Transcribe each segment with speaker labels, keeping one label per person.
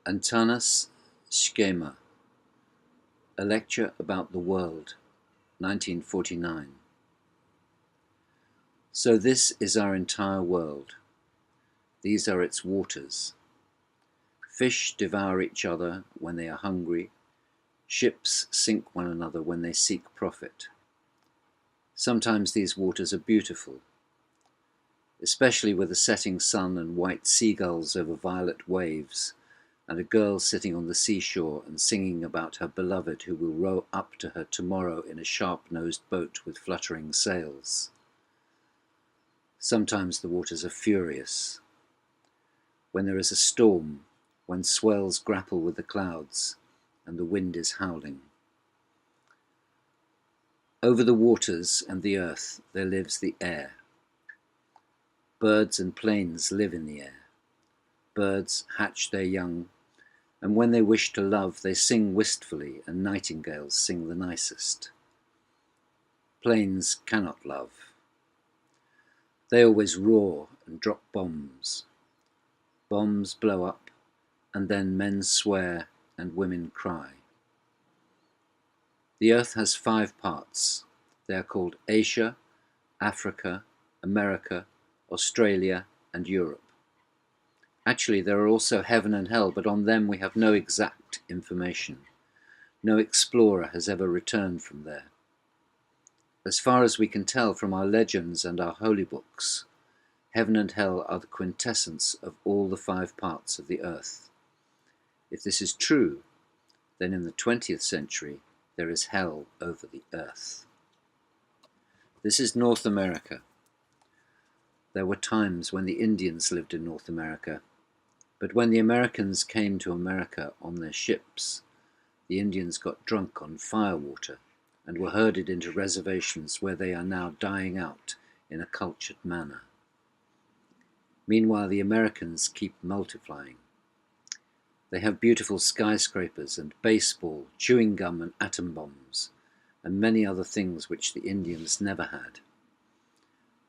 Speaker 1: Antanas Škėma, A Lecture About the World, 1949. So this is our entire world. These are its waters. Fish devour each other when they are hungry. Ships sink one another when they seek profit. Sometimes these waters are beautiful, especially with a setting sun and white seagulls over violet waves, and a girl sitting on the seashore and singing about her beloved who will row up to her tomorrow in a sharp-nosed boat with fluttering sails. Sometimes the waters are furious. When there is a storm, when swells grapple with the clouds, and the wind is howling. Over the waters and the earth there lives the air. Birds and planes live in the air. Birds hatch their young, and when they wish to love, they sing wistfully, and nightingales sing the nicest. Planes cannot love. They always roar and drop bombs. Bombs blow up, and then men swear and women cry. The earth has 5 parts. They are called Asia, Africa, America, Australia, and Europe. Actually, there are also heaven and hell, but on them we have no exact information. No explorer has ever returned from there. As far as we can tell from our legends and our holy books, heaven and hell are the quintessence of all the 5 parts of the earth. If this is true, then in the 20th century there is hell over the earth. This is North America. There were times when the Indians lived in North America, but when the Americans came to America on their ships, the Indians got drunk on firewater and were herded into reservations where they are now dying out in a cultured manner. Meanwhile, the Americans keep multiplying. They have beautiful skyscrapers and baseball, chewing gum and atom bombs, and many other things which the Indians never had.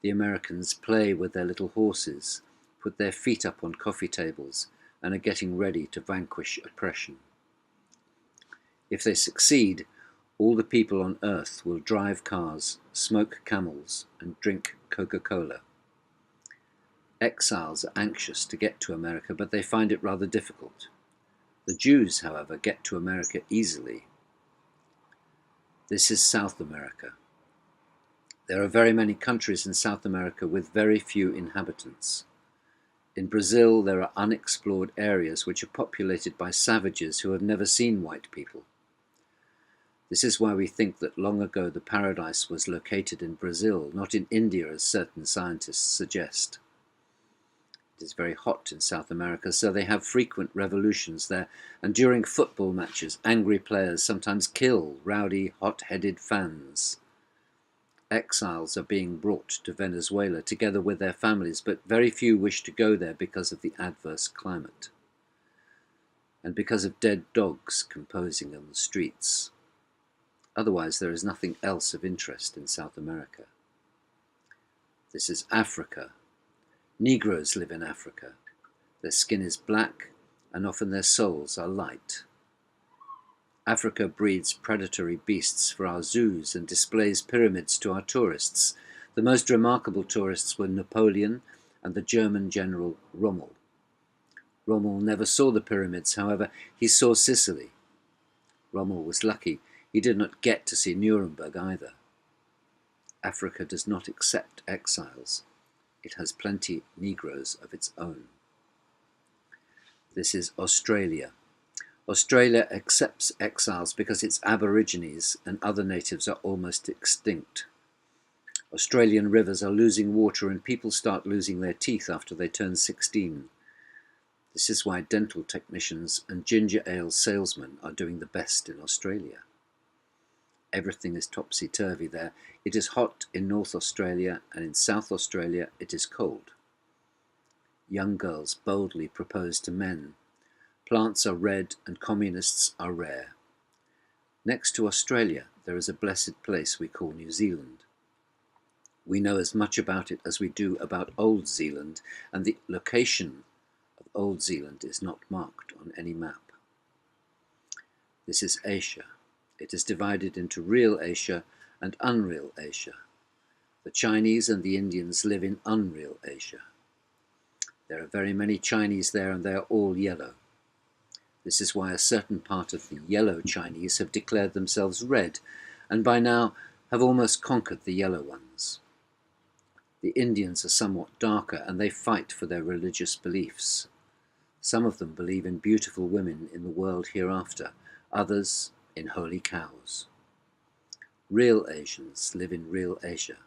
Speaker 1: The Americans play with their little horses, put their feet up on coffee tables, and are getting ready to vanquish oppression. If they succeed, all the people on earth will drive cars, smoke camels, and drink Coca-Cola. Exiles are anxious to get to America, but they find it rather difficult. The Jews, however, get to America easily. This is South America. There are very many countries in South America with very few inhabitants. In Brazil, there are unexplored areas which are populated by savages who have never seen white people. This is why we think that long ago the paradise was located in Brazil, not in India as certain scientists suggest. It is very hot in South America, so they have frequent revolutions there, and during football matches, angry players sometimes kill rowdy, hot-headed fans. Exiles are being brought to Venezuela together with their families, but very few wish to go there because of the adverse climate, and because of dead dogs composing on the streets. Otherwise, there is nothing else of interest in South America. This is Africa. Negroes live in Africa. Their skin is black, and often their souls are light. Africa breeds predatory beasts for our zoos and displays pyramids to our tourists. The most remarkable tourists were Napoleon and the German general Rommel. Rommel never saw the pyramids, however, he saw Sicily. Rommel was lucky. He did not get to see Nuremberg either. Africa does not accept exiles. It has plenty Negroes of its own. This is Australia. Australia accepts exiles because its aborigines and other natives are almost extinct. Australian rivers are losing water and people start losing their teeth after they turn 16. This is why dental technicians and ginger ale salesmen are doing the best in Australia. Everything is topsy-turvy there. It is hot in North Australia, and in South Australia it is cold. Young girls boldly propose to men. Plants are red and communists are rare. Next to Australia, there is a blessed place we call New Zealand. We know as much about it as we do about Old Zealand, and the location of Old Zealand is not marked on any map. This is Asia. It is divided into real Asia and unreal Asia. The Chinese and the Indians live in unreal Asia. There are very many Chinese there, and they are all yellow. This is why a certain part of the yellow Chinese have declared themselves red, and by now have almost conquered the yellow ones. The Indians are somewhat darker, and they fight for their religious beliefs. Some of them believe in beautiful women in the world hereafter, others in holy cows. Real Asians live in real Asia.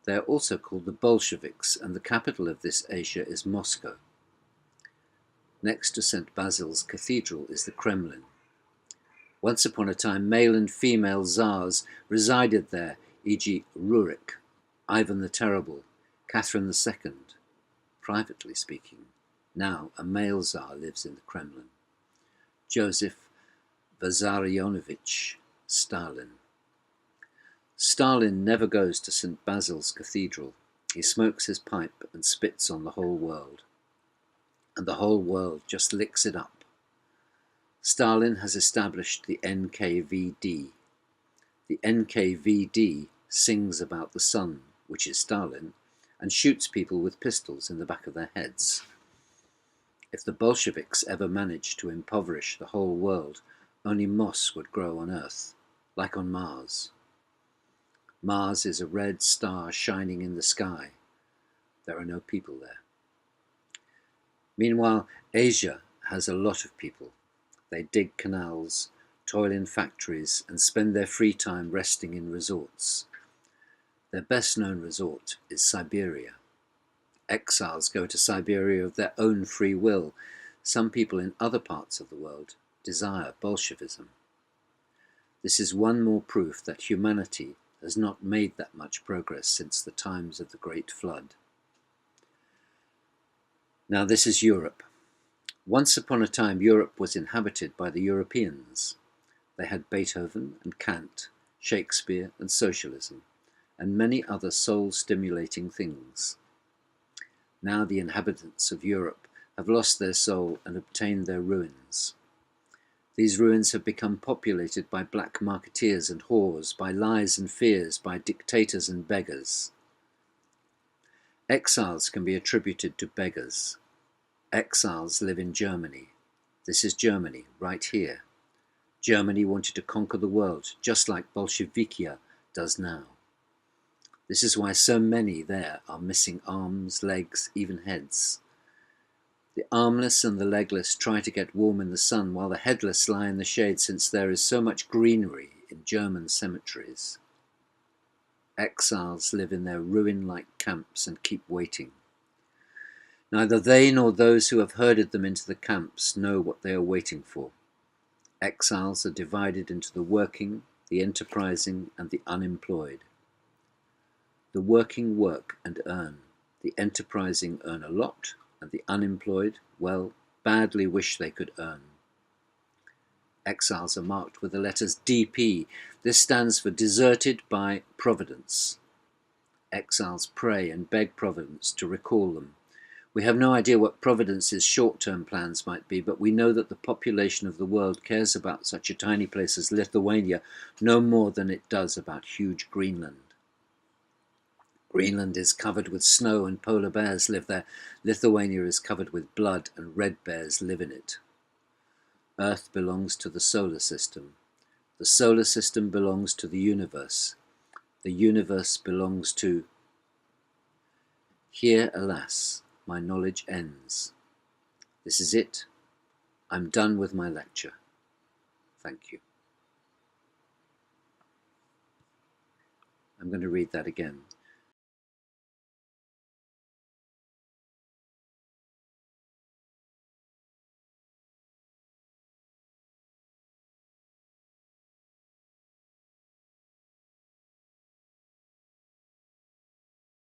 Speaker 1: They are also called the Bolsheviks, and the capital of this Asia is Moscow. Next to St. Basil's Cathedral is the Kremlin. Once upon a time, male and female Tsars resided there, e.g. Rurik, Ivan the Terrible, Catherine II. Privately speaking, now a male Tsar lives in the Kremlin. Joseph Vissarionovich Stalin. Stalin never goes to St. Basil's Cathedral. He smokes his pipe and spits on the whole world. And the whole world just licks it up. Stalin has established the NKVD. The NKVD sings about the sun, which is Stalin, and shoots people with pistols in the back of their heads. If the Bolsheviks ever managed to impoverish the whole world, only moss would grow on Earth, like on Mars. Mars is a red star shining in the sky. There are no people there. Meanwhile, Asia has a lot of people. They dig canals, toil in factories, and spend their free time resting in resorts. Their best-known resort is Siberia. Exiles go to Siberia of their own free will. Some people in other parts of the world desire Bolshevism. This is one more proof that humanity has not made that much progress since the times of the Great Flood. Now this is Europe. Once upon a time, Europe was inhabited by the Europeans. They had Beethoven and Kant, Shakespeare and socialism, and many other soul-stimulating things. Now the inhabitants of Europe have lost their soul and obtained their ruins. These ruins have become populated by black marketeers and whores, by lies and fears, by dictators and beggars. Exiles can be attributed to beggars. Exiles live in Germany. This is Germany, right here. Germany wanted to conquer the world, just like Bolshevikia does now. This is why so many there are missing arms, legs, even heads. The armless and the legless try to get warm in the sun, while the headless lie in the shade, since there is so much greenery in German cemeteries. Exiles live in their ruin-like camps and keep waiting. Neither they nor those who have herded them into the camps know what they are waiting for. Exiles are divided into the working, the enterprising, and the unemployed. The working work and earn. The enterprising earn a lot, and the unemployed, well, badly wish they could earn. Exiles are marked with the letters DP. This stands for Deserted by Providence. Exiles pray and beg Providence to recall them. We have no idea what Providence's short-term plans might be, but we know that the population of the world cares about such a tiny place as Lithuania no more than it does about huge Greenland. Greenland is covered with snow and polar bears live there. Lithuania is covered with blood and red bears live in it. Earth belongs to the solar system. The solar system belongs to the universe. The universe belongs to... Here, alas, my knowledge ends. This is it. I'm done with my lecture. Thank you. I'm going to read that again.